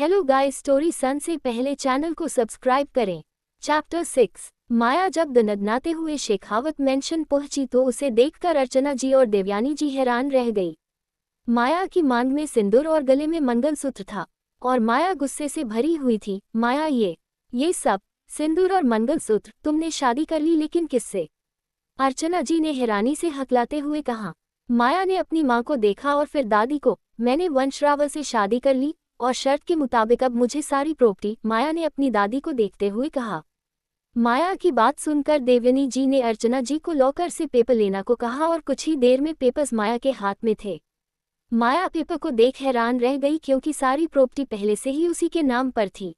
Hello guys, story सन से पहले channel को सब्सक्राइब करें। चैप्टर 6। माया जब दनदनाते हुए शेखावत मेंशन पहुंची तो उसे देखकर अर्चना जी और देवयानी जी हैरान रह गई। माया की मांग में सिंदूर और गले में मंगलसूत्र था और माया गुस्से से भरी हुई थी। माया, ये सब सिंदूर और मंगलसूत्र तुमने शादी कर ली, लेकिन किससे? अर्चना जी ने हैरानी से हकलाते हुए कहा। माया ने अपनी मां को देखा और फिर दादी को। मैंने वंश रावल से शादी कर ली और शर्त के मुताबिक अब मुझे सारी प्रॉपर्टी, माया ने अपनी दादी को देखते हुए कहा। माया की बात सुनकर देवयानी जी ने अर्चना जी को लॉकर से पेपर लेना को कहा और कुछ ही देर में पेपर्स माया के हाथ में थे। माया पेपर को देख हैरान रह गई क्योंकि सारी प्रॉपर्टी पहले से ही उसी के नाम पर थी।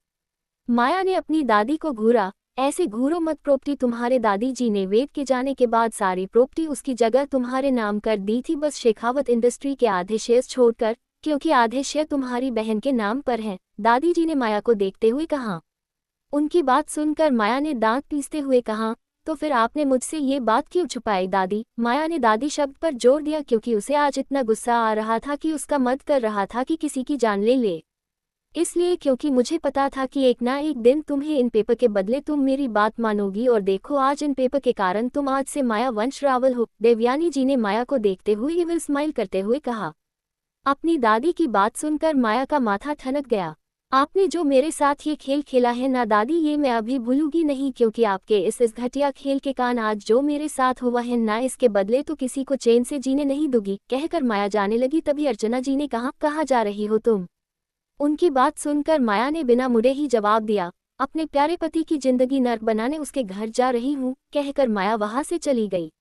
माया ने अपनी दादी को घूरा, ऐसे घूरो मत, प्रॉपर्टी तुम्हारे दादी जी ने वेद के जाने के बाद सारी प्रॉपर्टी उसकी जगह तुम्हारे नाम कर दी थी, बस शेखावत इंडस्ट्री के आधे शेयर्स छोड़कर, क्योंकि आधे शेयर तुम्हारी बहन के नाम पर हैं, दादी जी ने माया को देखते हुए कहा। उनकी बात सुनकर माया ने दांत पीसते हुए कहा, तो फिर आपने मुझसे ये बात क्यों छुपाई दादी? माया ने दादी शब्द पर जोर दिया क्योंकि उसे आज इतना गुस्सा आ रहा था कि उसका मन कर रहा था कि किसी की जान ले। इसलिए क्योंकि मुझे पता था कि एक ना एक दिन तुम्हें इन पेपर के बदले तुम मेरी बात मानोगी, और देखो आज इन पेपर के कारण तुम आज से माया वंश रावल हो। देवयानी जी ने माया को देखते हुए इविल स्माइल करते हुए कहा। अपनी दादी की बात सुनकर माया का माथा ठनक गया। आपने जो मेरे साथ ये खेल खेला है ना दादी, ये मैं अभी भूलूंगी नहीं, क्योंकि आपके इस घटिया खेल के कारण आज जो मेरे साथ हुआ है ना, इसके बदले तो किसी को चैन से जीने नहीं दूंगी, कहकर माया जाने लगी। तभी अर्चना जी ने कहा, कहाँ जा रही हो तुम? उनकी बात सुनकर माया ने बिना मुड़े ही जवाब दिया, अपने प्यारे पति की जिंदगी नर्क बनाने उसके घर जा रही हूँ, कहकर माया वहां से चली गई।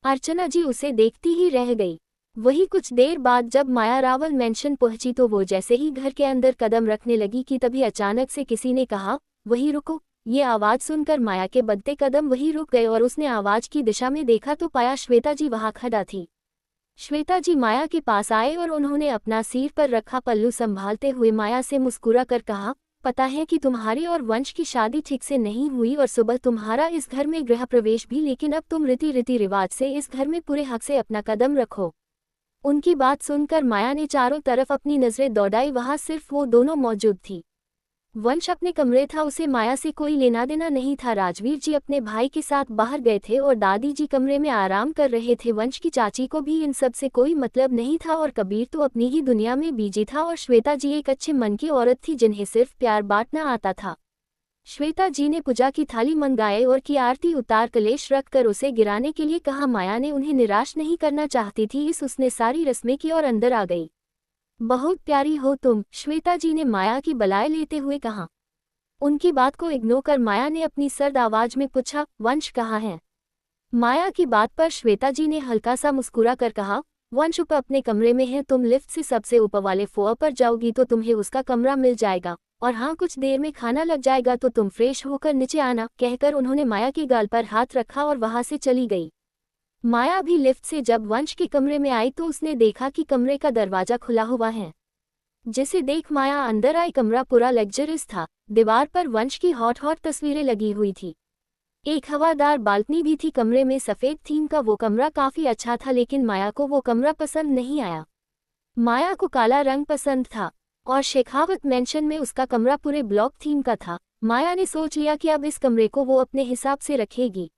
अर्चना जी उसे देखती ही रह गई। वही कुछ देर बाद जब माया रावल मेंशन पहुंची तो वो जैसे ही घर के अंदर कदम रखने लगी कि तभी अचानक से किसी ने कहा, वही रुको। ये आवाज सुनकर माया के बढ़ते कदम वही रुक गए और उसने आवाज की दिशा में देखा तो पाया श्वेता जी वहां खड़ा थी। श्वेता जी माया के पास आए और उन्होंने अपना सिर पर रखा पल्लू संभालते हुए माया से मुस्कुरा कर कहा, पता है कि तुम्हारी और वंश की शादी ठीक से नहीं हुई और सुबह तुम्हारा इस घर में गृह प्रवेश भी, लेकिन अब तुम रीति रिवाज से इस घर में पूरे हक से अपना कदम रखो। उनकी बात सुनकर माया ने चारों तरफ अपनी नजरें दौड़ाई, वहां सिर्फ वो दोनों मौजूद थी। वंश अपने कमरे था, उसे माया से कोई लेना देना नहीं था। राजवीर जी अपने भाई के साथ बाहर गए थे और दादी जी कमरे में आराम कर रहे थे। वंश की चाची को भी इन सब से कोई मतलब नहीं था और कबीर तो अपनी ही दुनिया में बिजी था और श्वेता जी एक अच्छे मन की औरत थी जिन्हें सिर्फ प्यार बांटना आता था। श्वेता जी ने पूजा की थाली मंगाए और की आरती उतार कलेश रखकर उसे गिराने के लिए कहा। माया ने उन्हें निराश नहीं करना चाहती थी, उसने सारी रस्में की और अंदर आ गई। बहुत प्यारी हो तुम, श्वेता जी ने माया की बलाए लेते हुए कहा। उनकी बात को इग्नोर कर माया ने अपनी सर्द आवाज में पूछा, वंश कहाँ है? माया की बात पर श्वेता जी ने हल्का सा मुस्कुरा कर कहा, वंश ऊपर अपने कमरे में है, तुम लिफ्ट से सबसे ऊपर वाले फ्लोर पर जाओगी तो तुम्हें उसका कमरा मिल जाएगा, और हाँ कुछ देर में खाना लग जाएगा तो तुम फ्रेश होकर नीचे आना, कहकर उन्होंने माया के गाल पर हाथ रखा और वहां से चली गई। माया भी लिफ्ट से जब वंश के कमरे में आई तो उसने देखा कि कमरे का दरवाजा खुला हुआ है, जिसे देख माया अंदर आई। कमरा पूरा लग्जरियस था, दीवार पर वंश की हॉट तस्वीरें लगी हुई थी। एक हवादार बालकनी भी थी कमरे में, सफेद थीम का वो कमरा काफी अच्छा था, लेकिन माया को वो कमरा पसंद नहीं आया। माया को काला रंग पसंद था और शेखावत मेंशन में उसका कमरा पूरे ब्लॉक थीम का था। माया ने सोच लिया कि अब इस कमरे को वो अपने हिसाब से रखेगी।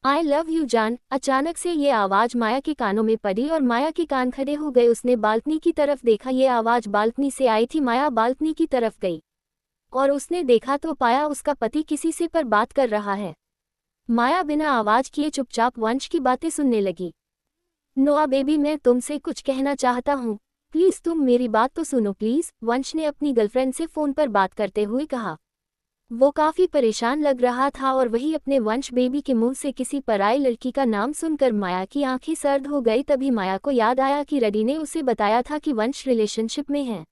आई लव यू जान। अचानक से ये आवाज माया के कानों में पड़ी और माया के कान खड़े हो गए। उसने बालकनी की तरफ देखा, ये आवाज बालकनी से आई थी। माया बालकनी की तरफ गई और उसने देखा तो पाया उसका पति किसी से पर बात कर रहा है। माया बिना आवाज किए चुपचाप वंश की बातें सुनने लगी। नोआ बेबी, मैं तुमसे कुछ कहना चाहता हूँ, प्लीज तुम मेरी बात तो सुनो प्लीज, वंश ने अपनी गर्लफ्रेंड से फोन पर बात करते हुए कहा। वो काफी परेशान लग रहा था और वही अपने वंश बेबी के मुंह से किसी पराई लड़की का नाम सुनकर माया की आंखें सर्द हो गई। तभी माया को याद आया कि रेडी ने उसे बताया था कि वंश रिलेशनशिप में है,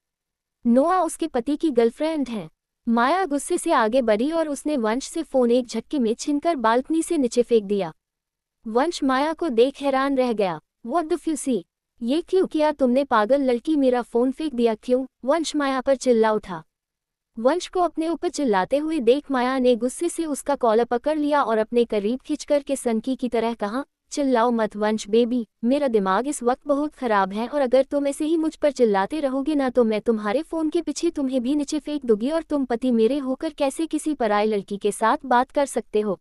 नोआ उसके पति की गर्लफ्रेंड है। माया गुस्से से आगे बढ़ी और उसने वंश से फोन एक झटके में छीनकर बालकनी से नीचे फेंक दिया। वंश माया को देख हैरान रह गया। व्हाट द फ्यूसी, ये क्यों किया तुमने पागल लड़की, मेरा फोन फेंक दिया क्यों? वंश माया पर चिल्ला उठा। वंश को अपने ऊपर चिल्लाते हुए देख माया ने गुस्से से उसका कॉलर पकड़ लिया और अपने करीब खींचकर के सनकी की तरह कहा, चिल्लाओ मत वंश बेबी, मेरा दिमाग इस वक्त बहुत खराब है और अगर तुम ऐसे ही मुझ पर चिल्लाते रहोगे ना तो मैं तुम्हारे फ़ोन के पीछे तुम्हें भी नीचे फेंक दूंगी और तुम पति मेरे होकर कैसे किसी पराई लड़की के साथ बात कर सकते हो।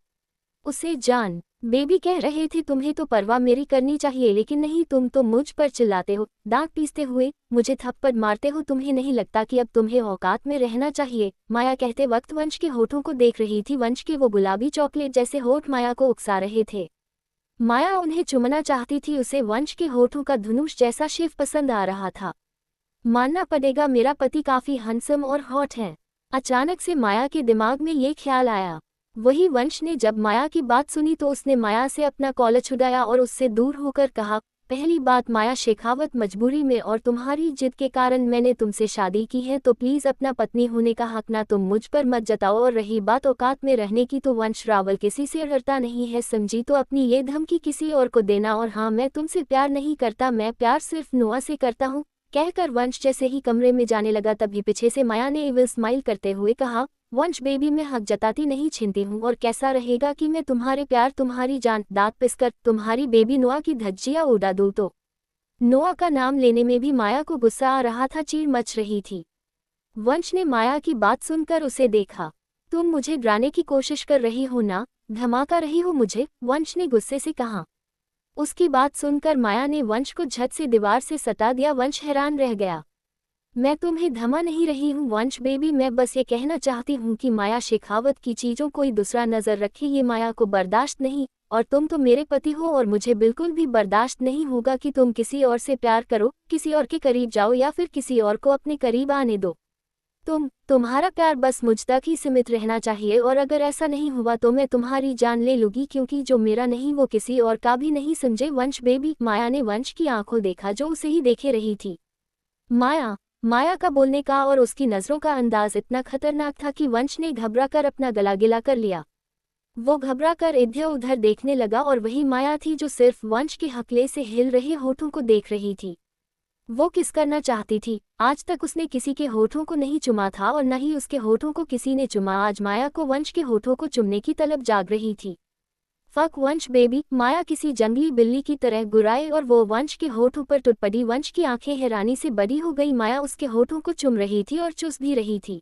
उसे जान बेबी कह रहे थे तुम्हें तो परवाह मेरी करनी चाहिए लेकिन नहीं, तुम तो मुझ पर चिल्लाते हो, दांत पीसते हुए मुझे थप्पड़ मारते हो, तुम्हें नहीं लगता कि अब तुम्हें औकात में रहना चाहिए। माया कहते वक्त वंश के होठों को देख रही थी। वंश के वो गुलाबी चॉकलेट जैसे होठ माया को उकसा रहे थे। माया उन्हें चुमना चाहती थी, उसे वंश के होठों का धनुष जैसा शिव पसंद आ रहा था। मानना पड़ेगा मेरा पति काफी हैंडसम और हॉट है। अचानक से माया के दिमाग में ये ख्याल आया। वही वंश ने जब माया की बात सुनी तो उसने माया से अपना कॉलर छुड़ाया और उससे दूर होकर कहा, पहली बात माया शेखावत, मजबूरी में और तुम्हारी जिद के कारण मैंने तुमसे शादी की है, तो प्लीज अपना पत्नी होने का हक ना तुम मुझ पर मत जताओ। और रही बात औकात में रहने की, तो वंश रावल किसी से डरता नहीं है, समझी, तो अपनी ये धमकी किसी और को देना। और हाँ, मैं तुमसे प्यार नहीं करता, मैं प्यार सिर्फ नोआ से करता हूँ। कहकर वंश जैसे ही कमरे में जाने लगा तभी पीछे से माया ने इविल स्माइल करते हुए कहा, वंश बेबी मैं हक जताती नहीं छीनती हूँ, और कैसा रहेगा कि मैं तुम्हारे प्यार, तुम्हारी जान, दांत पिसकर तुम्हारी बेबी नोआ की धज्जियां उड़ा दूँ। तो नोआ का नाम लेने में भी माया को गुस्सा आ रहा था, चीड़ मच रही थी। वंश ने माया की बात सुनकर उसे देखा। तुम मुझे डराने की कोशिश कर रही हो ना, धमका रही हो मुझे, वंश ने गुस्से से कहा। उसकी बात सुनकर माया ने वंश को झट से दीवार से सटा दिया। वंश हैरान रह गया। मैं तुम्हें धमा नहीं रही हूँ वंश बेबी, मैं बस ये कहना चाहती हूँ कि माया शेखावत की चीज़ों कोई दूसरा नज़र रखे, ये माया को बर्दाश्त नहीं। और तुम तो मेरे पति हो और मुझे बिल्कुल भी बर्दाश्त नहीं होगा कि तुम किसी और से प्यार करो, किसी और के करीब जाओ या फिर किसी और को अपने करीब आने दो। तुम्हारा प्यार बस मुझ तक ही सीमित रहना चाहिए, और अगर ऐसा नहीं हुआ तो मैं तुम्हारी जान ले लूंगी, क्योंकि जो मेरा नहीं वो किसी और का भी नहीं, समझे वंश बेबी। माया ने वंश की आंखों देखा जो उसे ही देखे रही थी। माया का बोलने का और उसकी नज़रों का अंदाज इतना खतरनाक था कि वंश ने घबरा कर अपना गला गिला कर लिया। वो घबरा कर इधर उधर देखने लगा और वही माया थी जो सिर्फ वंश के हकले से हिल रहे होठों को देख रही थी। वो किस करना चाहती थी? आज तक उसने किसी के होठों को नहीं चुमा था और न ही उसके होठों को किसी ने चुमा। आज माया को वंश के होठों को चुमने की तलब जाग रही थी। फक वंश बेबी, माया किसी जंगली बिल्ली की तरह गुर्राई और वो वंश के होठों पर टूट पड़ी। वंश की आंखें हैरानी से बड़ी हो गई। माया उसके होठों को चुम रही थी और चूस भी रही थी।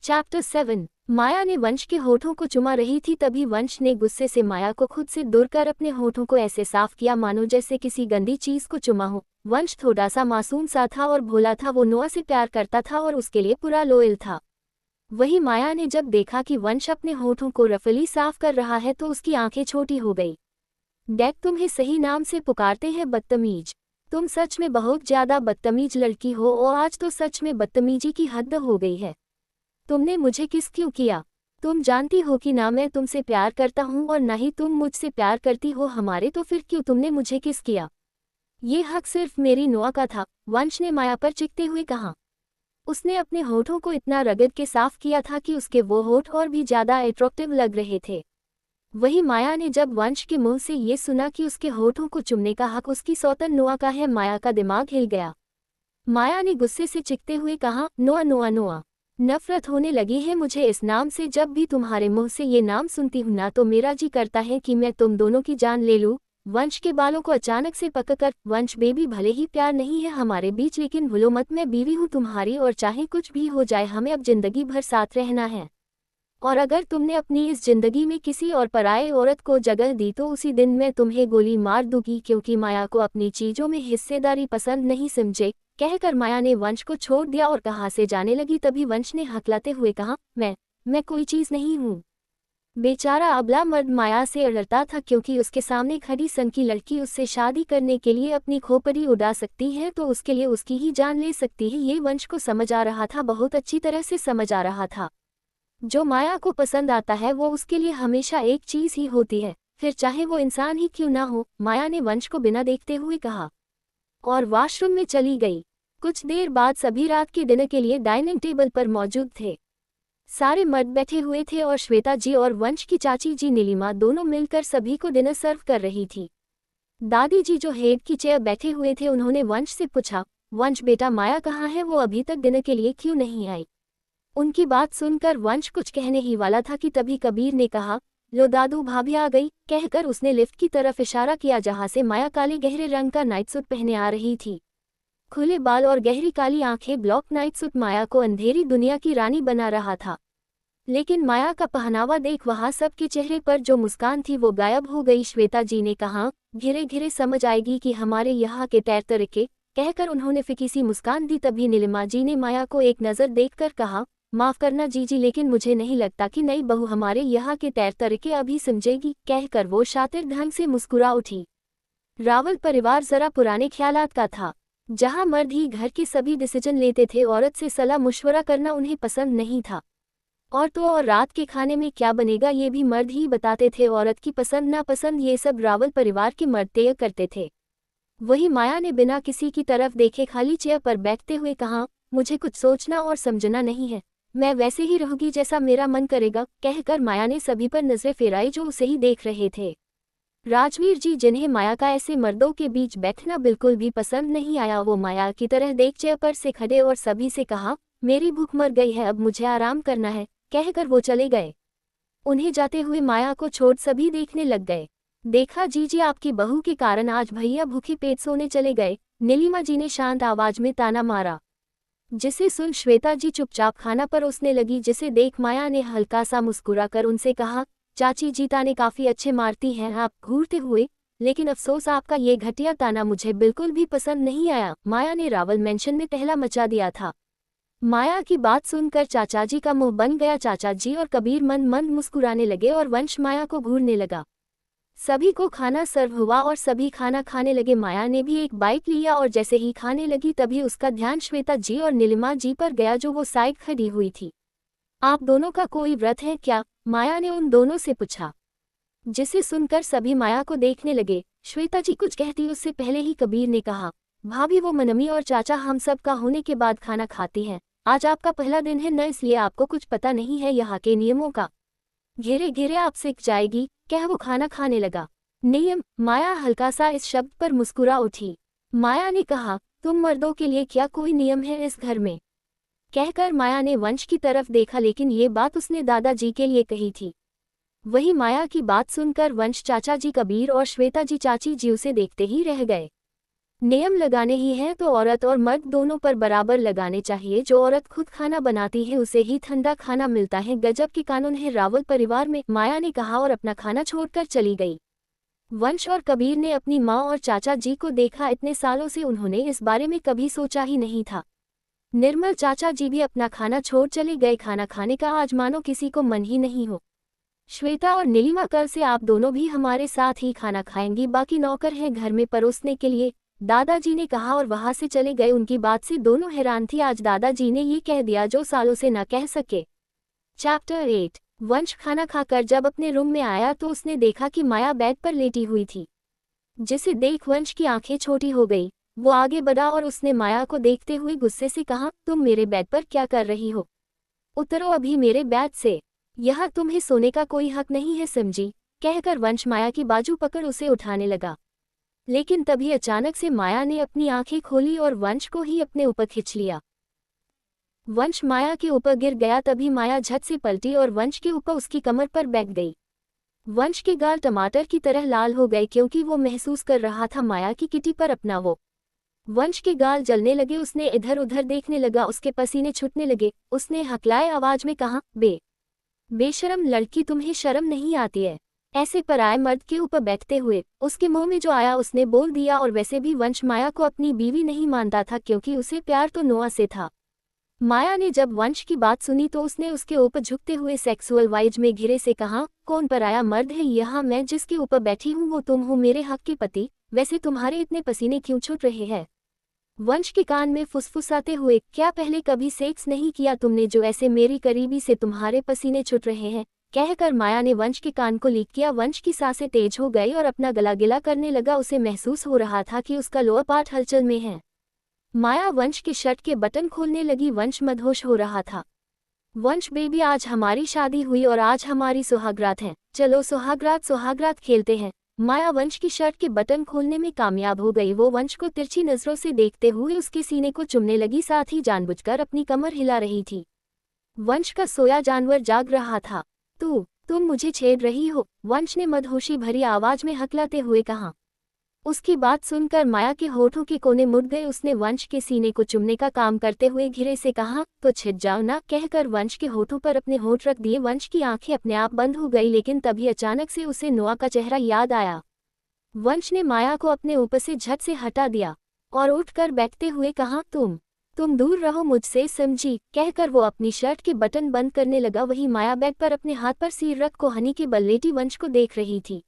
चैप्टर 7। माया ने वंश के होठों को चुमा रही थी, तभी वंश ने गुस्से से माया को खुद से दूर कर अपने होठों को ऐसे साफ किया मानो जैसे किसी गंदी चीज को चुमा हो। वंश थोड़ा सा मासूम सा था और भोला था, वो नोआ से प्यार करता था और उसके लिए पूरा लॉयल था। वही माया ने जब देखा कि वंश अपने होठों को रफली साफ कर रहा है तो उसकी आंखें छोटी हो गई। डैड, तुम्हें सही नाम से पुकारते हैं बदतमीज। तुम सच में बहुत ज्यादा बदतमीज लड़की हो और आज तो सच में बदतमीजी की हद हो गई है। तुमने मुझे किस क्यों किया? तुम जानती हो कि ना मैं तुमसे प्यार करता हूँ और ना ही तुम मुझसे प्यार करती हो हमारे, तो फिर क्यों तुमने मुझे किस किया? ये हक सिर्फ मेरी नोआ का था, वंश ने माया पर चिढ़ते हुए कहा। उसने अपने होठों को इतना रगड़ के साफ किया था कि उसके वो होठ और भी ज्यादा अट्रैक्टिव लग रहे थे। वही माया ने जब वंश के मुंह से ये सुना कि उसके होठों को चुमने का हक उसकी सौतन नोआ का है, माया का दिमाग हिल गया। माया ने गुस्से से चिढ़ते हुए कहा, नोआ नोआ नोआ, नफरत होने लगी है मुझे इस नाम से। जब भी तुम्हारे मुंह से ये नाम सुनती हूं ना तो मेरा जी करता है कि मैं तुम दोनों की जान ले लूं। वंश के बालों को अचानक से पकड़कर, वंश बेबी भले ही प्यार नहीं है हमारे बीच, लेकिन भूलो मत मैं बीवी हूँ तुम्हारी, और चाहे कुछ भी हो जाए हमें अब जिंदगी भर साथ रहना है। और अगर तुमने अपनी इस जिंदगी में किसी और पराये औरत को जगह दी तो उसी दिन मैं तुम्हें गोली मार दूंगी, क्योंकि माया को अपनी चीजों में हिस्सेदारी पसंद नहीं, समझे। कहकर माया ने वंश को छोड़ दिया और कहाँ से जाने लगी। तभी वंश ने हकलाते हुए कहा, मैं कोई चीज नहीं हूँ। बेचारा अबला मर्द माया से डरता था, क्योंकि उसके सामने खड़ी सनकी लड़की उससे शादी करने के लिए अपनी खोपड़ी उड़ा सकती है तो उसके लिए उसकी ही जान ले सकती है। ये वंश को समझ आ रहा था, बहुत अच्छी तरह से समझ आ रहा था। जो माया को पसंद आता है वो उसके लिए हमेशा एक चीज ही होती है, फिर चाहे वो इंसान ही क्यों ना हो। माया ने वंश को बिना देखते हुए कहा और वॉशरूम में चली गई। कुछ देर बाद सभी रात के डिनर के लिए डाइनिंग टेबल पर मौजूद थे। सारे मर्द बैठे हुए थे और श्वेता जी और वंश की चाची जी नीलिमा दोनों मिलकर सभी को डिनर सर्व कर रही थी। दादी जी जो हेड की चेयर बैठे हुए थे उन्होंने वंश से पूछा, वंश बेटा माया कहाँ है, वो अभी तक डिनर के लिए क्यों नहीं आई? उनकी बात सुनकर वंश कुछ कहने ही वाला था कि तभी कबीर ने कहा, लो दादू भाभी आ गई, कहकर उसने लिफ्ट की तरफ इशारा किया जहां से माया काले गहरे रंग का नाइट सूट पहने आ रही थी। खुले बाल और गहरी काली आंखें, ब्लॉक नाइट सूट माया को अंधेरी दुनिया की रानी बना रहा था। लेकिन माया का पहनावा देख वहां सबके चेहरे पर जो मुस्कान थी वो गायब हो गई। श्वेता जी ने कहा, धीरे धीरे समझ आएगी कि हमारे यहाँ के तौर तरीके, कहकर उन्होंने फीकी सी मुस्कान दी। तभी नीलिमा जी ने माया को एक नज़र देखकर कहा, माफ करना जीजी, लेकिन मुझे नहीं लगता कि नई बहू हमारे यहाँ के तौर तरीके अभी समझेगी, कहकर वो शातिर ढंग से मुस्कुरा उठी। रावल परिवार जरा पुराने ख्यालात का था, जहाँ मर्द ही घर के सभी डिसीजन लेते थे। औरत से सलाह मशवरा करना उन्हें पसंद नहीं था। और रात के खाने में क्या बनेगा ये भी मर्द ही बताते थे। औरत की पसंद नापसंद ये सब रावल परिवार के मर्द तय करते थे। वही माया ने बिना किसी की तरफ देखे खाली चेयर पर बैठते हुए कहा, मुझे कुछ सोचना और समझना नहीं है, मैं वैसे ही रहूंगी जैसा मेरा मन करेगा, कहकर माया ने सभी पर नजरें फेराई जो उसे ही देख रहे थे। राजवीर जी, जिन्हें माया का ऐसे मर्दों के बीच बैठना बिल्कुल भी पसंद नहीं आया, वो माया की तरह देख चेयर पर से खड़े और सभी से कहा, मेरी भूख मर गई है, अब मुझे आराम करना है, कहकर वो चले गए। उन्हें जाते हुए माया को छोड़ सभी देखने लग गए। देखा जीजी, आपकी बहू के कारण आज भैया भूखे पेट सोने चले गए, नीलिमा जी ने शांत आवाज में ताना मारा। जिसे सुन श्वेता जी चुपचाप खाना परोसने लगी, जिसे देख माया ने हल्का सा मुस्कुराकर उनसे कहा, चाची जी ताने काफी अच्छे मारती हैं आप, घूरते हुए, लेकिन अफसोस आपका ये घटिया ताना मुझे बिल्कुल भी पसंद नहीं आया। माया ने रावल मेंशन में पहला मचा दिया था। माया की बात सुनकर चाचा जी का मुंह बन गया। चाचा जी और कबीर मन मन मुस्कुराने लगे और वंश माया को घूरने लगा। सभी को खाना सर्व हुआ और सभी खाना खाने लगे। माया ने भी एक बाइट लिया और जैसे ही खाने लगी तभी उसका ध्यान श्वेता जी और नीलिमा जी पर गया जो वो साइड खड़ी हुई थी। आप दोनों का कोई व्रत है क्या? माया ने उन दोनों से पूछा, जिसे सुनकर सभी माया को देखने लगे। श्वेता जी कुछ कहती उससे पहले ही कबीर ने कहा, भाभी वो मनमी और चाचा हम सब का होने के बाद खाना खाती हैं। आज आपका पहला दिन है न, इसलिए आपको कुछ पता नहीं है यहाँ के नियमों का। घेरे घेरे आप सीख जाएगी, कह वो खाना खाने लगा। नियम? माया हल्का सा इस शब्द पर मुस्कुरा उठी। माया ने कहा, तुम मर्दों के लिए क्या कोई नियम है इस घर में? कहकर माया ने वंश की तरफ देखा, लेकिन ये बात उसने दादाजी के लिए कही थी। वही माया की बात सुनकर वंश चाचा जी कबीर और श्वेता जी चाची जी उसे देखते ही रह गए। नियम लगाने ही हैं तो औरत और मर्द दोनों पर बराबर लगाने चाहिए। जो औरत खुद खाना बनाती है उसे ही ठंडा खाना मिलता है। गजब के कानून है रावल परिवार में, माया ने कहा और अपना खाना छोड़कर चली गई। वंश और कबीर ने अपनी माँ और चाचा जी को देखा। इतने सालों से उन्होंने इस बारे में कभी सोचा ही नहीं था। निर्मल चाचा जी भी अपना खाना छोड़ चले गए। खाना खाने का आज मानो किसी को मन ही नहीं हो। श्वेता और नीलिमा, कल से आप दोनों भी हमारे साथ ही खाना खाएंगी, बाकी नौकर हैं घर में परोसने के लिए, दादाजी ने कहा और वहां से चले गए। उनकी बात से दोनों हैरान थी। आज दादाजी ने ये कह दिया जो सालों से न कह सके। चैप्टर 8। वंश खाना खाकर जब अपने रूम में आया तो उसने देखा कि माया बेड पर लेटी हुई थी, जिसे देख वंश की आंखें छोटी हो गई। वो आगे बढ़ा और उसने माया को देखते हुए गुस्से से कहा, तुम मेरे बेड पर क्या कर रही हो? उतरो अभी मेरे बेड से, यहाँ तुम्हें सोने का कोई हक नहीं है, समझी? कहकर वंश माया की बाजू पकड़ उसे उठाने लगा। लेकिन तभी अचानक से माया ने अपनी आंखें खोली और वंश को ही अपने ऊपर खींच लिया। वंश माया के ऊपर गिर गया। तभी माया झट से पलटी और वंश के ऊपर उसकी कमर पर बैठ गई। वंश के गाल टमाटर की तरह लाल हो गए क्योंकि वो महसूस कर रहा था माया की किटी पर अपना वो। वंश के गाल जलने लगे। उसने इधर उधर देखने लगा, उसके पसीने छूटने लगे। उसने हकलाए आवाज में कहा, बेशरम लड़की, तुम्हें शर्म नहीं आती है ऐसे पराये मर्द के ऊपर बैठते हुए? उसके मुंह में जो आया उसने बोल दिया। और वैसे भी वंश माया को अपनी बीवी नहीं मानता था क्योंकि उसे प्यार तो नोआ से था। माया ने जब वंश की बात सुनी तो उसने उसके ऊपर झुकते हुए सेक्सुअल वाइज में घिरे से कहा, कौन पराया मर्द है यहाँ? मैं जिसके ऊपर बैठी हूँ वो तुम हो, मेरे हक के पति। वैसे तुम्हारे इतने पसीने क्यों छूट रहे हैं? वंश के कान में फुसफुसाते हुए, क्या पहले कभी सेक्स नहीं किया तुमने जो ऐसे मेरी करीबी से तुम्हारे पसीने छूट रहे हैं? कहकर माया ने वंश के कान को लीक किया। वंश की सांसें तेज हो गई और अपना गला गिला करने लगा। उसे महसूस हो रहा था कि उसका लोअर पार्ट हलचल में है। माया वंश के शर्ट के बटन खोलने लगी। वंश मदहोश हो रहा था। वंश बेबी, आज हमारी शादी हुई और आज हमारी सुहागरात है, चलो सुहागरात खेलते हैं। माया वंश की शर्ट के बटन खोलने में कामयाब हो गई। वो वंश को तिरछी नजरों से देखते हुए उसके सीने को चुमने लगी, साथ ही जानबूझकर अपनी कमर हिला रही थी। वंश का सोया जानवर जाग रहा था। तू तुम मुझे छेड़ रही हो, वंश ने मदहोशी भरी आवाज में हकलाते हुए कहा। उसकी बात सुनकर माया के होठों के कोने मुड़ गए। उसने वंश के सीने को चुमने का काम करते हुए धीरे से कहा, तो छिप जाओ ना, कहकर वंश के होठों पर अपने होठ रख दिए। वंश की आंखें अपने आप बंद हो गई, लेकिन तभी अचानक से उसे नोआ का चेहरा याद आया। वंश ने माया को अपने ऊपर से झट से हटा दिया और उठकर बैठते हुए कहा, तुम दूर रहो मुझसे, समझी, कहकर वो अपनी शर्ट के बटन बंद करने लगा। वही माया बेड पर अपने हाथ पर सिर रख कोहनी के बल लेटी वंश को देख रही थी।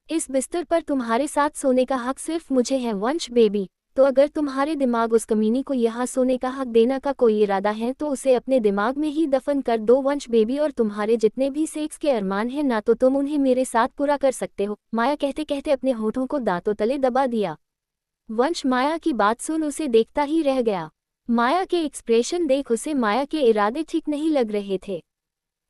इस बिस्तर पर तुम्हारे साथ सोने का हक सिर्फ मुझे है वंश बेबी, तो अगर तुम्हारे दिमाग उस कमीनी को यहाँ सोने का हक देने का कोई इरादा है तो उसे अपने दिमाग में ही दफन कर दो वंश बेबी। और तुम्हारे जितने भी सेक्स के अरमान हैं ना तो तुम उन्हें मेरे साथ पूरा कर सकते हो। माया कहते कहते अपने होठों को दांतों तले दबा दिया। वंश माया की बात सुन उसे देखता ही रह गया। माया के एक्सप्रेशन देख उसे माया के इरादे ठीक नहीं लग रहे थे।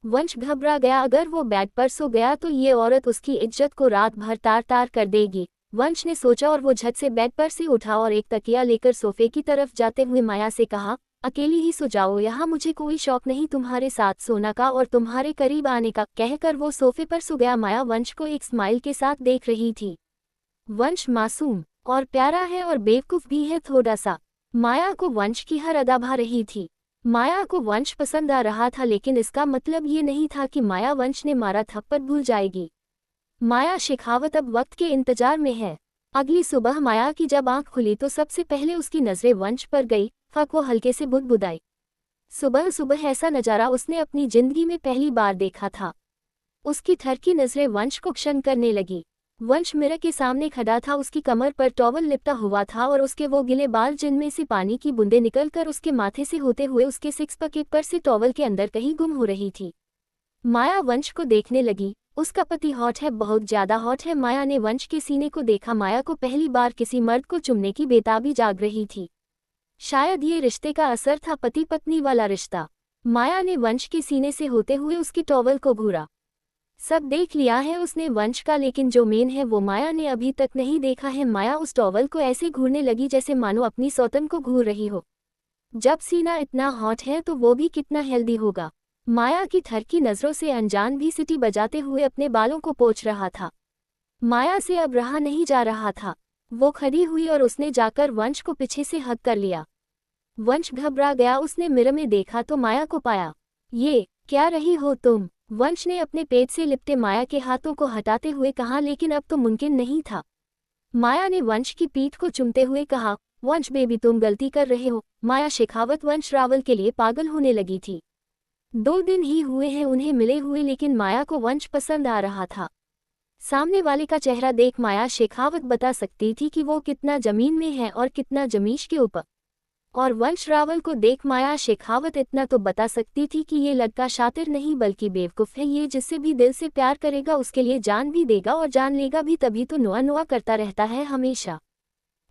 वंश घबरा गया, अगर वो बेड पर सो गया तो ये औरत उसकी इज्जत को रात भर तार तार कर देगी, वंश ने सोचा। और वो झट से बेड पर से उठा और एक तकिया लेकर सोफे की तरफ जाते हुए माया से कहा, अकेली ही सो जाओ, यहाँ मुझे कोई शौक नहीं तुम्हारे साथ सोना का और तुम्हारे करीब आने का, कहकर वो सोफे पर सो गया। माया वंश को एक स्माइल के साथ देख रही थी। वंश मासूम और प्यारा है और बेवकूफ भी है थोड़ा सा। माया को वंश की हर अदा भा रही थी। माया को वंश पसंद आ रहा था, लेकिन इसका मतलब ये नहीं था कि माया वंश ने मारा थप्पड़ भूल जाएगी। माया शेखावत अब वक्त के इंतजार में है। अगली सुबह माया की जब आंख खुली तो सबसे पहले उसकी नजरें वंश पर गई। फक वो हल्के से बुदबुदाई। सुबह सुबह ऐसा नजारा उसने अपनी जिंदगी में पहली बार देखा था। उसकी ठरकी नजरें वंश को क्षण करने लगी। वंश मिरर के सामने खड़ा था, उसकी कमर पर टॉवल लिपटा हुआ था और उसके वो गिले बाल जिनमें से पानी की बूंदें निकलकर उसके माथे से होते हुए उसके सिक्स पैक पर से टॉवल के अंदर कहीं गुम हो रही थी। माया वंश को देखने लगी। उसका पति हॉट है, बहुत ज्यादा हॉट है। माया ने वंश के सीने को देखा। माया को पहली बार किसी मर्द को चुमने की बेताबी जाग रही थी। शायद ये रिश्ते का असर था, पति पत्नी वाला रिश्ता। माया ने वंश के सीने से होते हुए उसकी टॉवल को घूरा। सब देख लिया है उसने वंश का, लेकिन जो मेन है वो माया ने अभी तक नहीं देखा है। माया उस टॉवल को ऐसे घूरने लगी जैसे मानो अपनी सौतन को घूर रही हो। जब सीना इतना हॉट है तो वो भी कितना हेल्दी होगा। माया की ठरकी नजरों से अनजान भी सीटी बजाते हुए अपने बालों को पोंछ रहा था। माया से अब रहा नहीं जा रहा था। वो खड़ी हुई और उसने जाकर वंश को पीछे से हग कर लिया। वंश घबरा गया। उसने मिरर में देखा तो माया को पाया। ये क्या रही हो तुम, वंश ने अपने पेट से लिपटे माया के हाथों को हटाते हुए कहा, लेकिन अब तो मुमकिन नहीं था। माया ने वंश की पीठ को चूमते हुए कहा, वंश बेबी तुम गलती कर रहे हो। माया शेखावत वंश रावल के लिए पागल होने लगी थी। 2 दिन ही हुए हैं उन्हें मिले हुए, लेकिन माया को वंश पसंद आ रहा था। सामने वाले का चेहरा देख माया शेखावत बता सकती थी कि वो कितना जमीन में है और कितना जमीश के ऊपर। और वंश रावल को देख माया शेखावत इतना तो बता सकती थी कि ये लड़का शातिर नहीं बल्कि बेवकूफ़ है। ये जिससे भी दिल से प्यार करेगा उसके लिए जान भी देगा और जान लेगा भी, तभी तो नुआ नुआ करता रहता है हमेशा।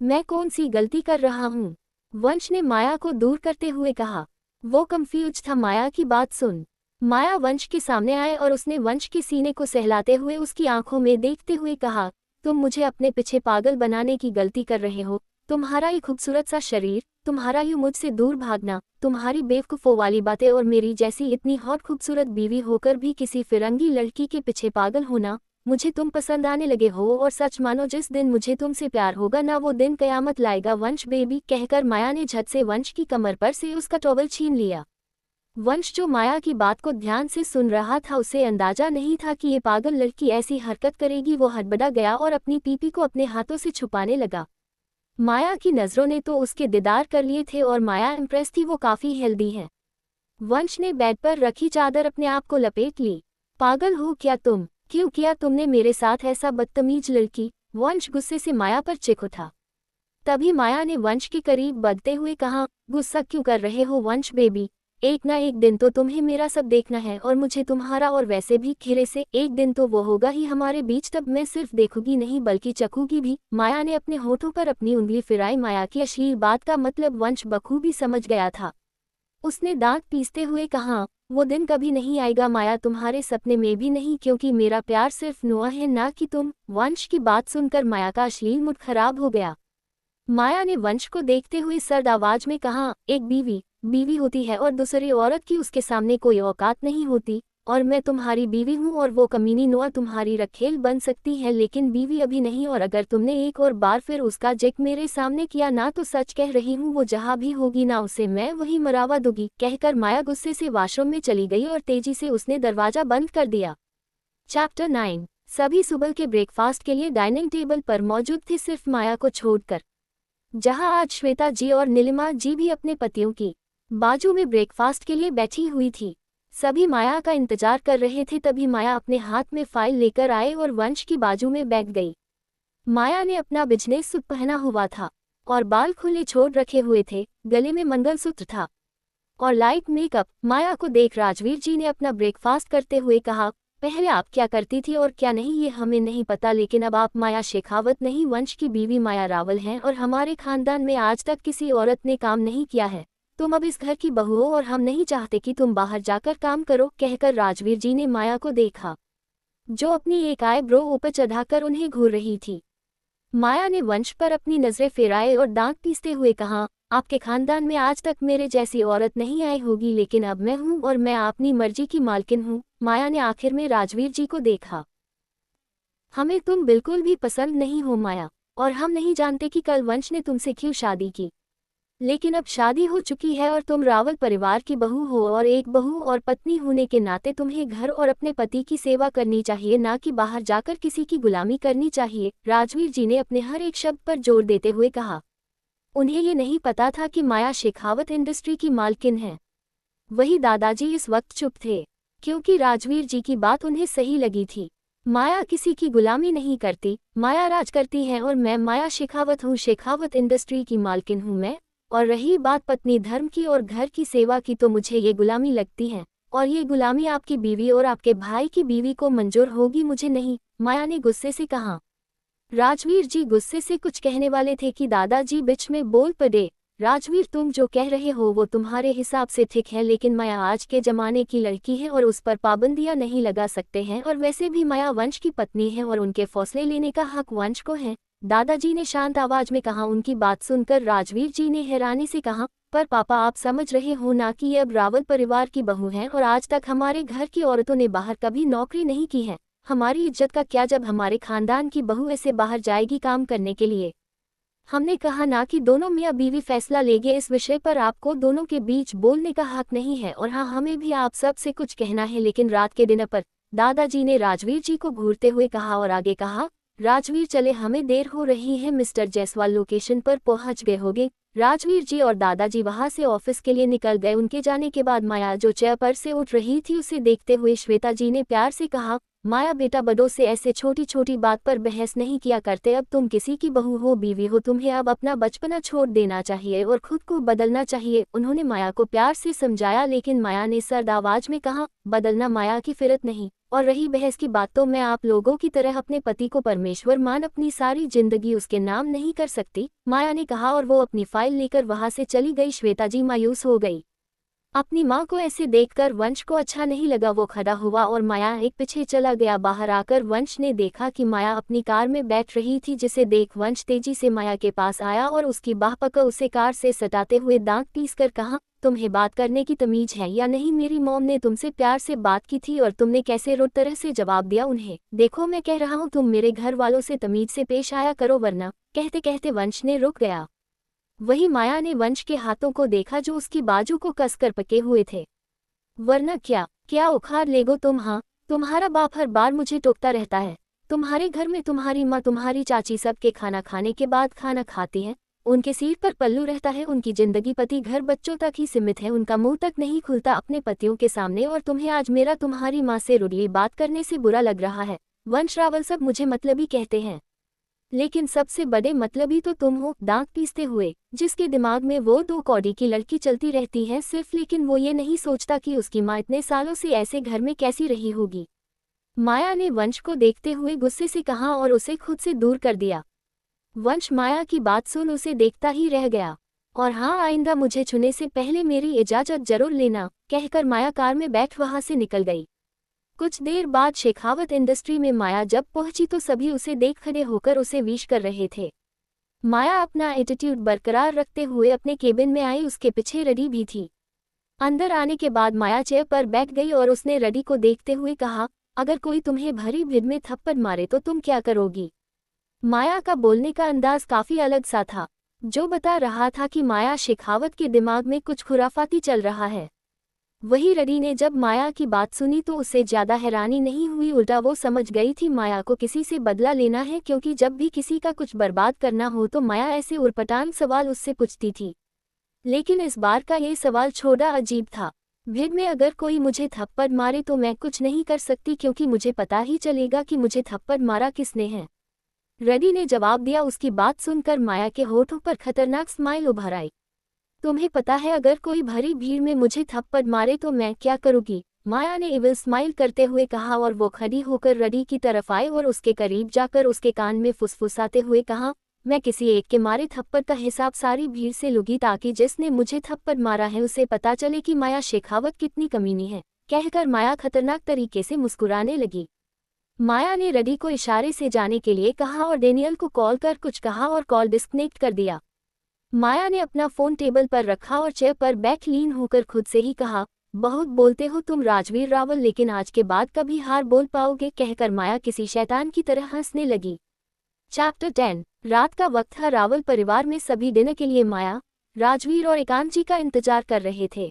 मैं कौन सी गलती कर रहा हूँ, वंश ने माया को दूर करते हुए कहा। वो कंफ्यूज था माया की बात सुन। माया वंश के सामने आए और उसने वंश के सीने को सहलाते हुए उसकी आंखों में देखते हुए कहा, तुम मुझे अपने पीछे पागल बनाने की गलती कर रहे हो। तुम्हारा ये खूबसूरत सा शरीर, तुम्हारा यूं मुझसे दूर भागना, तुम्हारी बेवकूफ़ों वाली बातें और मेरी जैसी इतनी हॉट खूबसूरत बीवी होकर भी किसी फिरंगी लड़की के पीछे पागल होना, मुझे तुम पसंद आने लगे हो। और सच मानो जिस दिन मुझे तुमसे प्यार होगा ना वो दिन कयामत लाएगा वंश बेबी, कहकर माया ने झट से वंश की कमर पर से उसका टॉवल छीन लिया। वंश जो माया की बात को ध्यान से सुन रहा था, उसे अंदाजा नहीं था कि ये पागल लड़की ऐसी हरकत करेगी। वो हड़बड़ा गया और अपनी पीपी को अपने हाथों से छुपाने लगा। माया की नज़रों ने तो उसके दीदार कर लिए थे और माया इम्प्रेस थी, वो काफ़ी हेल्दी है। वंश ने बेड पर रखी चादर अपने आप को लपेट ली। पागल हो क्या तुम, क्यों किया तुमने मेरे साथ ऐसा, बदतमीज लड़की, वंश गुस्से से माया पर चिढ़ उठा। तभी माया ने वंश के करीब बढ़ते हुए कहा, गुस्सा क्यों कर रहे हो वंश बेबी, एक ना एक दिन तो तुम्हें मेरा सब देखना है और मुझे तुम्हारा, और वैसे भी खीरे से एक दिन तो वो होगा ही हमारे बीच, तब मैं सिर्फ देखूंगी नहीं बल्कि चखूंगी भी। माया ने अपने होठों पर अपनी उंगली फिराई। माया की अश्लील बात का मतलब वंश बखूबी समझ गया था। उसने दांत पीसते हुए कहा, वो दिन कभी नहीं आएगा माया, तुम्हारे सपने में भी नहीं, क्योंकि मेरा प्यार सिर्फ नुआ है ना कि तुम। वंश की बात सुनकर माया का अश्लील मूड खराब हो गया। माया ने वंश को देखते हुए सर्द आवाज में कहा, एक बीवी बीवी होती है और दूसरी औरत की उसके सामने कोई औकात नहीं होती। और मैं तुम्हारी बीवी हूँ और वो कमीनी नोआ तुम्हारी रखेल बन सकती है लेकिन बीवी अभी नहीं, और अगर तुमने एक और बार फिर उसका जिक्र मेरे सामने किया ना तो सच कह रही हूँ वो जहाँ भी होगी ना उसे मैं वही मरावा दूंगी। कहकर माया गुस्से से वॉशरूम में चली गई और तेजी से उसने दरवाजा बंद कर दिया। चैप्टर 9। सभी सुबह के ब्रेकफास्ट के लिए डाइनिंग टेबल पर मौजूद थे सिर्फ माया को छोड़कर, जहां आज श्वेता जी और नीलिमा जी भी अपने पतियों की बाजू में ब्रेकफास्ट के लिए बैठी हुई थी। सभी माया का इंतजार कर रहे थे, तभी माया अपने हाथ में फाइल लेकर आए और वंश की बाजू में बैठ गई। माया ने अपना बिजनेस सूट पहना हुआ था और बाल खुले छोड़ रखे हुए थे, गले में मंगलसूत्र था और लाइट मेकअप। माया को देख राजवीर जी ने अपना ब्रेकफास्ट करते हुए कहा, पहले आप क्या करती थी और क्या नहीं ये हमें नहीं पता, लेकिन अब आप माया शेखावत नहीं वंश की बीवी माया रावल हैं और हमारे खानदान में आज तक किसी औरत ने काम नहीं किया है। तुम अब इस घर की बहू हो और हम नहीं चाहते कि तुम बाहर जाकर काम करो। कहकर राजवीर जी ने माया को देखा, जो अपनी एक आईब्रो ऊपर चढ़ाकर उन्हें घूर रही थी। माया ने वंश पर अपनी नजरें फेराए और दांत पीसते हुए कहा, आपके खानदान में आज तक मेरे जैसी औरत नहीं आई होगी, लेकिन अब मैं हूँ और मैं अपनी मर्जी की मालकिन हूँ। माया ने आखिर में राजवीर जी को देखा, हमें तुम बिल्कुल भी पसंद नहीं हो माया, और हम नहीं जानते कि कल वंश ने तुमसे क्यों शादी की, लेकिन अब शादी हो चुकी है और तुम रावल परिवार की बहू हो और एक बहू और पत्नी होने के नाते तुम्हें घर और अपने पति की सेवा करनी चाहिए, ना कि बाहर जाकर किसी की गुलामी करनी चाहिए। राजवीर जी ने अपने हर एक शब्द पर जोर देते हुए कहा। उन्हें ये नहीं पता था कि माया शेखावत इंडस्ट्री की मालकिन है। वही दादाजी इस वक्त चुप थे, क्योंकि राजवीर जी की बात उन्हें सही लगी थी। माया किसी की गुलामी नहीं करती, माया राज करती है और मैं माया शेखावत हूँ, शेखावत इंडस्ट्री की मालकिन हूँ मैं। और रही बात पत्नी धर्म की और घर की सेवा की, तो मुझे ये गुलामी लगती है और ये गुलामी आपकी बीवी और आपके भाई की बीवी को मंजूर होगी, मुझे नहीं। माया ने गुस्से से कहा। राजवीर जी गुस्से से कुछ कहने वाले थे कि दादाजी बीच में बोल पड़े। राजवीर, तुम जो कह रहे हो वो तुम्हारे हिसाब से ठीक है, लेकिन माया आज के जमाने की लड़की है और उस पर पाबंदियां नहीं लगा सकते हैं, और वैसे भी माया वंश की पत्नी है और उनके फैसले लेने का हक वंश को है। दादाजी ने शांत आवाज में कहा। उनकी बात सुनकर राजवीर जी ने हैरानी से कहा, पर पापा आप समझ रहे हो ना कि ये अब रावल परिवार की बहू हैं और आज तक हमारे घर की औरतों ने बाहर कभी नौकरी नहीं की है। हमारी इज्जत का क्या जब हमारे खानदान की बहू ऐसे बाहर जाएगी काम करने के लिए। हमने कहा ना कि दोनों मियाँ बीवी फैसला लेंगे, इस विषय पर आपको दोनों के बीच बोलने का हक नहीं है, और हाँ हमें भी आप सब से कुछ कहना है, लेकिन रात के डिनर पर। दादाजी ने राजवीर जी को घूरते हुए कहा और आगे कहा, राजवीर चले, हमें देर हो रही है, मिस्टर जायसवाल लोकेशन पर पहुंच गए होंगे। राजवीर जी और दादाजी वहां से ऑफिस के लिए निकल गए। उनके जाने के बाद माया जो चेयर पर से उठ रही थी उसे देखते हुए श्वेता जी ने प्यार से कहा, माया बेटा, बड़ों से ऐसे छोटी छोटी बात पर बहस नहीं किया करते। अब तुम किसी की बहू हो, बीवी हो, तुम्हें अब अपना बचपना छोड़ देना चाहिए और खुद को बदलना चाहिए। उन्होंने माया को प्यार से समझाया, लेकिन माया ने सर्द आवाज में कहा, बदलना माया की फिरत नहीं, और रही बहस की बात, तो मैं आप लोगों की तरह अपने पति को परमेश्वर मान अपनी सारी जिंदगी उसके नाम नहीं कर सकती। माया ने कहा और वो अपनी फाइल लेकर वहां से चली गई। श्वेता जी मायूस हो गई। अपनी माँ को ऐसे देखकर वंश को अच्छा नहीं लगा। वो खड़ा हुआ और माया एक पीछे चला गया। बाहर आकर वंश ने देखा कि माया अपनी कार में बैठ रही थी, जिसे देख वंश तेजी से माया के पास आया और उसकी बाह पकड़ उसे कार से सटाते हुए दांत पीसकर कहा, तुम्हें बात करने की तमीज है या नहीं? मेरी मॉम ने तुमसे प्यार से बात की थी और तुमने कैसे रुड तरह से जवाब दिया उन्हें। देखो मैं कह रहा हूँ तुम मेरे घर वालों से तमीज से पेश आया करो, वरना। कहते कहते वंश ने रुक गया। वही माया ने वंश के हाथों को देखा जो उसकी बाजू को कसकर पके हुए थे। वरना क्या क्या उखाड़ लेगो तुम? हाँ, तुम्हारा बाप हर बार मुझे टोकता रहता है। तुम्हारे घर में तुम्हारी माँ तुम्हारी चाची सबके खाना खाने के बाद खाना खाती है, उनके सिर पर पल्लू रहता है, उनकी जिंदगी पति घर बच्चों तक ही सीमित है, उनका मुंह तक नहीं खुलता अपने पतियों के सामने, और तुम्हें आज मेरा तुम्हारी माँ से रुडली बात करने से बुरा लग रहा है। वंश रावल सब मुझे मतलबी कहते हैं, लेकिन सबसे बड़े मतलबी तो तुम हो। दांत पीसते हुए, जिसके दिमाग में वो 2 कौड़ी की लड़की चलती रहती है सिर्फ, लेकिन वो ये नहीं सोचता कि उसकी माँ इतने सालों से ऐसे घर में कैसी रही होगी। माया ने वंश को देखते हुए गुस्से से कहा और उसे खुद से दूर कर दिया। वंश माया की बात सुन उसे देखता ही रह गया। और हाँ, आइंदा मुझे छूने से पहले मेरी इजाजत जरूर लेना, कहकर माया कार में बैठ वहां से निकल गई। कुछ देर बाद शेखावत इंडस्ट्री में माया जब पहुंची तो सभी उसे देख खड़े होकर उसे विश कर रहे थे। माया अपना एटीट्यूड बरकरार रखते हुए अपने केबिन में आई, उसके पीछे रेडी भी थी। अंदर आने के बाद माया चेयर पर बैठ गई और उसने रडी को देखते हुए कहा, अगर कोई तुम्हें भरी भीड़ में थप्पड़ मारे तो तुम क्या करोगी? माया का बोलने का अंदाज काफी अलग सा था, जो बता रहा था कि माया शेखावत के दिमाग में कुछ खुराफाती चल रहा है। वही रडी ने जब माया की बात सुनी तो उससे ज्यादा हैरानी नहीं हुई, उल्टा वो समझ गई थी माया को किसी से बदला लेना है, क्योंकि जब भी किसी का कुछ बर्बाद करना हो तो माया ऐसे उरपटांग सवाल उससे पूछती थी। लेकिन इस बार का ये सवाल छोड़ा अजीब था। भीड़ में अगर कोई मुझे थप्पड़ मारे तो मैं कुछ नहीं कर सकती, क्योंकि मुझे पता ही चलेगा कि मुझे थप्पड़ मारा किसने है। रडी ने जवाब दिया। उसकी बात सुनकर माया के होठों पर खतरनाक स्माइल उभर आई। तुम्हें पता है अगर कोई भरी भीड़ में मुझे थप्पड़ मारे तो मैं क्या करूँगी? माया ने इविल स्माइल करते हुए कहा और वो खड़ी होकर रडी की तरफ आई और उसके करीब जाकर उसके कान में फुसफुसाते हुए कहा, मैं किसी एक के मारे थप्पड़ का हिसाब सारी भीड़ से लूंगी, ताकि जिसने मुझे थप्पड़ मारा है उसे पता चले कि माया शेखावत कितनी कमीनी है। कहकर माया खतरनाक तरीके से मुस्कुराने लगी। माया ने रडी को इशारे से जाने के लिए कहा और डेनियल को कॉल कर कुछ कहा और कॉल डिस्कनेक्ट कर दिया। माया ने अपना फोन टेबल पर रखा और चेयर पर बैठ लीन होकर खुद से ही कहा, बहुत बोलते हो तुम राजवीर रावल, लेकिन आज के बाद कभी हार बोल पाओगे? कहकर माया किसी शैतान की तरह हंसने लगी। चैप्टर 10। रात का वक्त था। रावल परिवार में सभी डिनर के लिए माया, राजवीर और एकांशी का इंतजार कर रहे थे,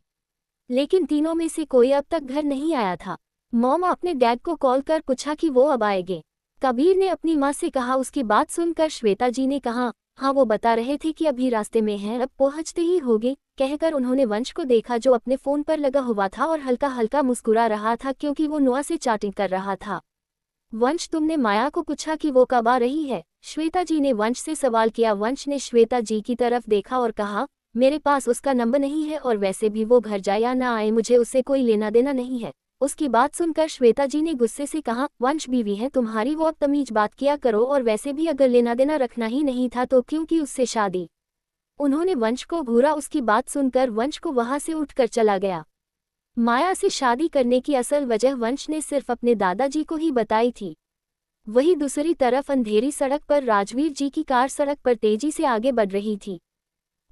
लेकिन तीनों में से कोई अब तक घर नहीं आया था। मॉम अपने डैड को कॉल कर पूछा कि वो अब आएंगे। कबीर ने अपनी माँ से कहा। उसकी बात सुनकर श्वेता जी ने कहा, हाँ वो बता रहे थे कि अभी रास्ते में हैं, अब पहुंचते ही होंगे। कहकर उन्होंने वंश को देखा जो अपने फोन पर लगा हुआ था और हल्का हल्का मुस्कुरा रहा था, क्योंकि वो नुआ से चैटिंग कर रहा था। वंश, तुमने माया को पूछा कि वो कब आ रही है? श्वेता जी ने वंश से सवाल किया। वंश ने श्वेता जी की तरफ देखा और कहा, मेरे पास उसका नंबर नहीं है, और वैसे भी वो घर जाए या ना आए मुझे उससे कोई लेना देना नहीं है। उसकी बात सुनकर श्वेता जी ने गुस्से से कहा, वंश बीवी है तुम्हारी, वो अब तमीज बात किया करो, और वैसे भी अगर लेना देना रखना ही नहीं था तो क्यों की उससे शादी? उन्होंने वंश को घूरा। उसकी बात सुनकर वंश को वहां से उठकर चला गया। माया से शादी करने की असल वजह वंश ने सिर्फ अपने दादाजी को ही बताई थी। वही दूसरी तरफ अंधेरी सड़क पर राजवीर जी की कार सड़क पर तेजी से आगे बढ़ रही थी।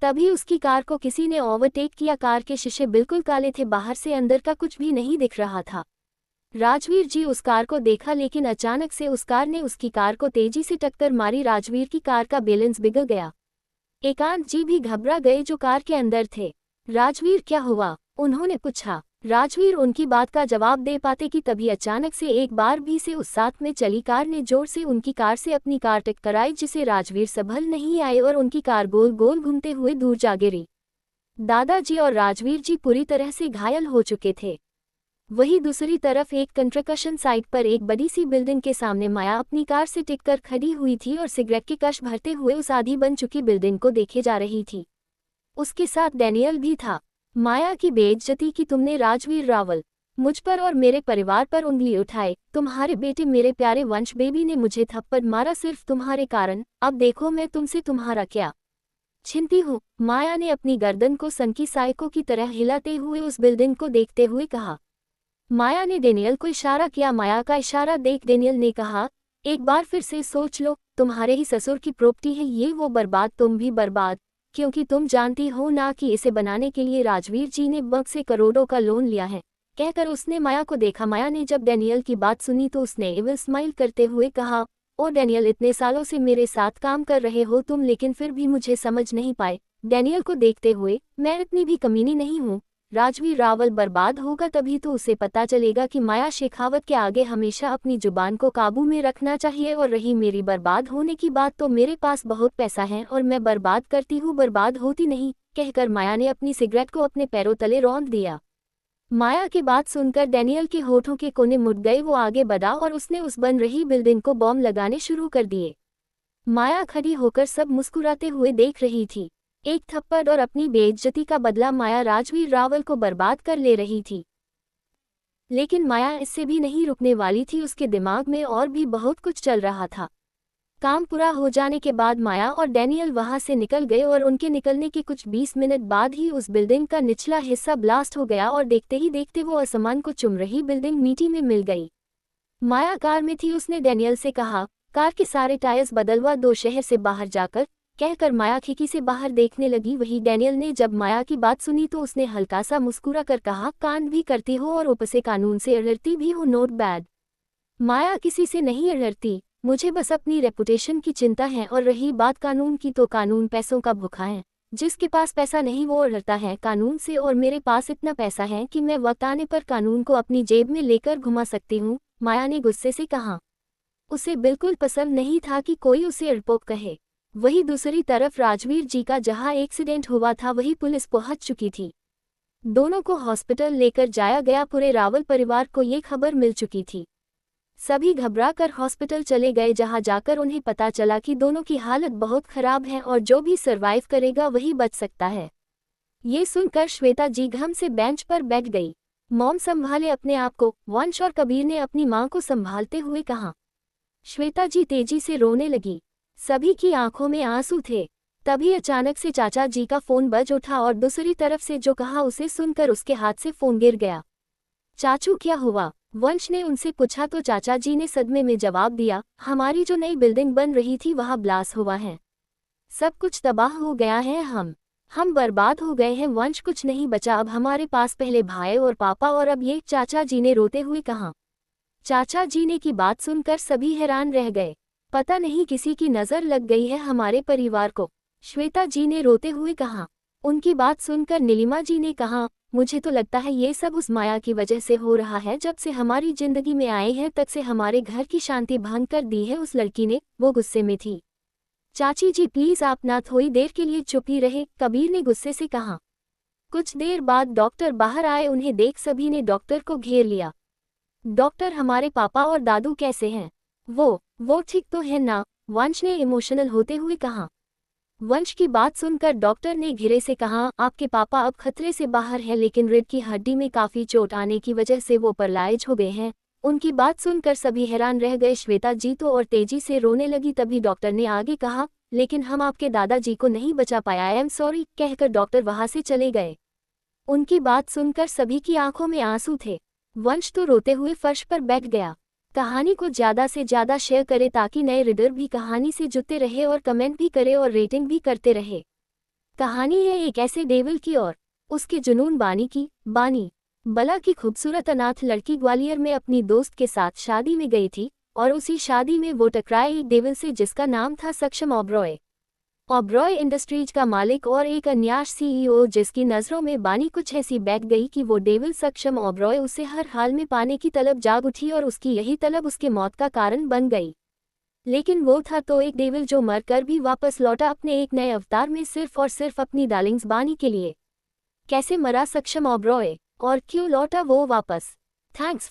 तभी उसकी कार को किसी ने ओवरटेक किया। कार के शीशे बिल्कुल काले थे, बाहर से अंदर का कुछ भी नहीं दिख रहा था। राजवीर जी उस कार को देखा, लेकिन अचानक से उस कार ने उसकी कार को तेजी से टक्कर मारी। राजवीर की कार का बैलेंस बिगड़ गया। एकांत जी भी घबरा गए जो कार के अंदर थे। राजवीर क्या हुआ? उन्होंने पूछा। राजवीर उनकी बात का जवाब दे पाते कि तभी अचानक से एक बार भी से उस साथ में चली कार ने जोर से उनकी कार से अपनी कार टकराई, जिसे राजवीर संभल नहीं आए और उनकी कार गोल गोल घूमते हुए दूर जा गिरी। दादाजी और राजवीर जी पूरी तरह से घायल हो चुके थे। वहीं दूसरी तरफ एक कंस्ट्रक्शन साइट पर एक बड़ी सी बिल्डिंग के सामने माया अपनी कार से टिककर खड़ी हुई थी और सिगरेट के कश भरते हुए उस आधी बन चुकी बिल्डिंग को देखे जा रही थी। उसके साथ डेनियल भी था। माया की बेइज्जती की तुमने राजवीर रावल, मुझ पर और मेरे परिवार पर उंगली उठाए। तुम्हारे बेटे मेरे प्यारे वंश बेबी ने मुझे थप्पड़ मारा सिर्फ तुम्हारे कारण। अब देखो मैं तुमसे तुम्हारा क्या छीनती हूँ। माया ने अपनी गर्दन को सनकी साइको की तरह हिलाते हुए उस बिल्डिंग को देखते हुए कहा। माया ने डेनियल को इशारा किया। माया का इशारा देख डेनियल ने कहा, एक बार फिर से सोच लो, तुम्हारे ही ससुर की प्रॉपर्टी है ये, वो बर्बाद तुम भी बर्बाद, क्योंकि तुम जानती हो ना कि इसे बनाने के लिए राजवीर जी ने बैंक से करोड़ों का लोन लिया है। कहकर उसने माया को देखा। माया ने जब डेनियल की बात सुनी तो उसने इविल स्माइल करते हुए कहा, ओ डेनियल, इतने सालों से मेरे साथ काम कर रहे हो तुम, लेकिन फिर भी मुझे समझ नहीं पाए। डेनियल को देखते हुए, मैं इतनी भी कमीनी नहीं हूँ। राजवीर रावल बर्बाद होगा तभी तो उसे पता चलेगा कि माया शेखावत के आगे हमेशा अपनी जुबान को काबू में रखना चाहिए। और रही मेरी बर्बाद होने की बात, तो मेरे पास बहुत पैसा है और मैं बर्बाद करती हूँ, बर्बाद होती नहीं। कहकर माया ने अपनी सिगरेट को अपने पैरों तले रौंद दिया। माया की बात सुनकर डेनियल के होठों के कोने मुड़ गए। वो आगे बढ़ा और उसने उस बन रही बिल्डिंग को बॉम्ब लगाने शुरू कर दिए। माया खड़ी होकर सब मुस्कुराते हुए देख रही थी। एक थप्पड़ और अपनी बेइज्जती का बदला माया राजवीर रावल को बर्बाद कर ले रही थी। लेकिन माया इससे भी नहीं रुकने वाली थी। उसके दिमाग में और भी बहुत कुछ चल रहा था। काम पूरा हो जाने के बाद माया और डेनियल वहां से निकल गए और उनके निकलने के कुछ 20 मिनट बाद ही उस बिल्डिंग का निचला हिस्सा ब्लास्ट हो गया और देखते ही देखते वो आसमान को चुम रही बिल्डिंग मिट्टी में मिल गई। माया कार में थी। उसने डेनियल से कहा, कार के सारे टायर्स बदलवा दो, शहर से बाहर जाकर कहकर माया खिड़की से बाहर देखने लगी। वही डैनियल ने जब माया की बात सुनी तो उसने हल्का सा मुस्कुरा कर कहा, कांड भी करती हो और ऊपर से कानून से अड़ती भी हो, नोट बैड। माया किसी से नहीं अड़ती, मुझे बस अपनी रेपुटेशन की चिंता है, और रही बात कानून की तो कानून पैसों का भूखा है। जिसके पास पैसा नहीं वो अड़ता है कानून से, और मेरे पास इतना पैसा है कि मैं वक्त आने पर कानून को अपनी जेब में लेकर घुमा सकती हूँ, माया ने गुस्से से कहा। उसे बिल्कुल पसंद नहीं था कि कोई उसे अड़पोक कहे। वही दूसरी तरफ राजवीर जी का जहां एक्सीडेंट हुआ था वही पुलिस पहुंच चुकी थी। दोनों को हॉस्पिटल लेकर जाया गया। पूरे रावल परिवार को ये खबर मिल चुकी थी। सभी घबराकर हॉस्पिटल चले गए, जहां जाकर उन्हें पता चला कि दोनों की हालत बहुत खराब है और जो भी सरवाइव करेगा वही बच सकता है। ये सुनकर श्वेता जी घम से बेंच पर बैठ गई। मॉम संभाले अपने आप को, वंश और कबीर ने अपनी मां को संभालते हुए कहा। श्वेता जी तेजी से रोने लगी। सभी की आंखों में आंसू थे। तभी अचानक से चाचा जी का फोन बज उठा और दूसरी तरफ से जो कहा उसे सुनकर उसके हाथ से फोन गिर गया। चाचू क्या हुआ? वंश ने उनसे पूछा तो चाचा जी ने सदमे में जवाब दिया, हमारी जो नई बिल्डिंग बन रही थी वहां ब्लास्ट हुआ है। सब कुछ तबाह हो गया है, हम बर्बाद हो गए हैं। वंश कुछ नहीं बचा अब हमारे पास, पहले भाई और पापा और अब ये, चाचा जी ने रोते हुए कहा। चाचा जी ने की बात सुनकर सभी हैरान रह गए। पता नहीं किसी की नज़र लग गई है हमारे परिवार को, श्वेता जी ने रोते हुए कहा। उनकी बात सुनकर नीलिमा जी ने कहा, मुझे तो लगता है ये सब उस माया की वजह से हो रहा है। जब से हमारी जिंदगी में आए हैं तब से हमारे घर की शांति भंग कर दी है उस लड़की ने, वो गुस्से में थी। चाची जी प्लीज आप ना थोड़ी देर के लिए चुप ही रहे, कबीर ने गुस्से से कहा। कुछ देर बाद डॉक्टर बाहर आए, उन्हें देख सभी ने डॉक्टर को घेर लिया। डॉक्टर हमारे पापा और दादू कैसे हैं? वो ठीक तो है ना? वंश ने इमोशनल होते हुए कहा। वंश की बात सुनकर डॉक्टर ने घिरे से कहा, आपके पापा अब खतरे से बाहर हैं, लेकिन रीढ़ की हड्डी में काफी चोट आने की वजह से वो पैरालाइज हो गए हैं। उनकी बात सुनकर सभी हैरान रह गए। श्वेता जी तो और तेजी से रोने लगी। तभी डॉक्टर ने आगे कहा, लेकिन हम आपके दादाजी को नहीं बचा पाया, आई एम सॉरी, कहकर डॉक्टर वहां से चले गए। उनकी बात सुनकर सभी की आंखों में आंसू थे। वंश तो रोते हुए फर्श पर बैठ गया। कहानी को ज़्यादा से ज़्यादा शेयर करें ताकि नए रीडर भी कहानी से जुड़ते रहे और कमेंट भी करे और रेटिंग भी करते रहे। कहानी है एक ऐसे डेविल की और उसके जुनून बानी की। बानी बला की खूबसूरत अनाथ लड़की ग्वालियर में अपनी दोस्त के साथ शादी में गई थी, और उसी शादी में वो टकराए एक डेविल से जिसका नाम था सक्षम ओबरॉय। ओबरॉय इंडस्ट्रीज का मालिक और एक अन्याश सीईओ, जिसकी नज़रों में बानी कुछ ऐसी बैठ गई कि वो डेविल सक्षम ओबरॉय उसे हर हाल में पाने की तलब जाग उठी और उसकी यही तलब उसके मौत का कारण बन गई। लेकिन वो था तो एक डेविल जो मर कर भी वापस लौटा अपने एक नए अवतार में, सिर्फ और सिर्फ अपनी डार्लिंग्स बानी के लिए। कैसे मरा सक्षम ओबरॉय और क्यों लौटा वो वापस? थैंक्स।